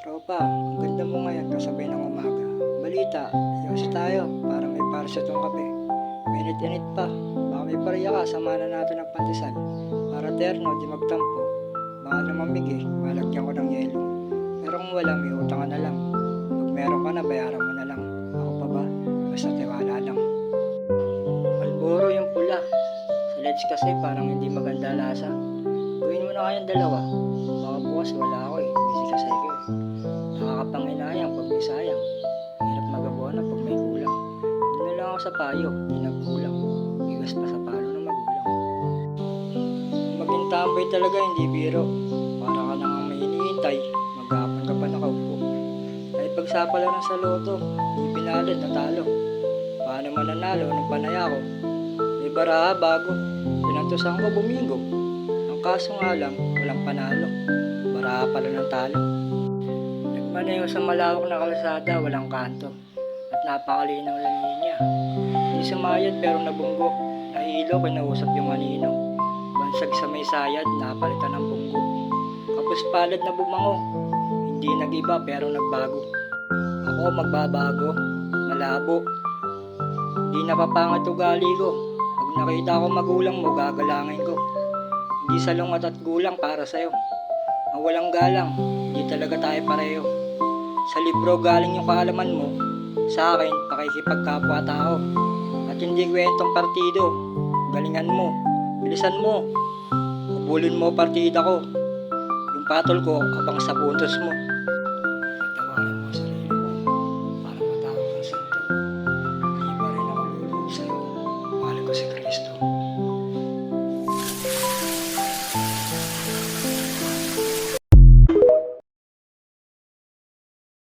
Tropa, ang ganda mo ngayon kasabay ng umaga. Balita, yosi tayo para may para sa tong kape. Minit-init pa, baka may pareya ka, sama na natin ang pandesal. Para terno, di magtampo. Baka lumamig malagyan ko ng yelo. Pero kung wala, may utang ka na lang. Pag meron ka na, bayaran mo na lang. Ako pa ba? Basta tiwala lang. Malboro yung pula. Sa Leds kasi parang hindi maganda lasa. Gawin mo na kayang dalawa. Baka bukas wala ako busy kasi ako Nakakapanginayang pag may sayang. Hirap magawa na pag may kulang. Doon na lang ako sa payo, di nagkulang. Iwas pa sa palo ng magulang. Maging tambay talaga, hindi biro. Para ka nang may iniintay, maghapon ka pa nakaupo. Ay pagsapalaran sa loto, di pinalad natalo. Paano mananalo ng panaya ko? May baraha bago, pinantusan ko bumingo. Ang kaso nga lang, walang panalo. Baraha pala ng talo. Nagmaneho sa malawak na kalsada, walang kanto. At napakalinaw ng linya. Hindi sumayad pero nabunggo. Nahilo, kinausap yung anino. Bansag sa may sayad, napalitan ng bunggo. Kapos palad na bumango. Hindi nag-iba pero nagbago. Ako magbabago, malabo. Hindi napapangat ugali ko. Pag nakita ko magulang mo, gagalangin ko. Hindi salungat at gulang para sa'yo. Ang walang galang, hindi talaga tayo pareho. Sa libro galing yung kaalaman mo, sa akin, pakikipagkapwa-tao. At hindi kwentong partido, galingan mo, bilisan mo. Kubulin mo partida ko, yung patol ko abang sa puntos mo.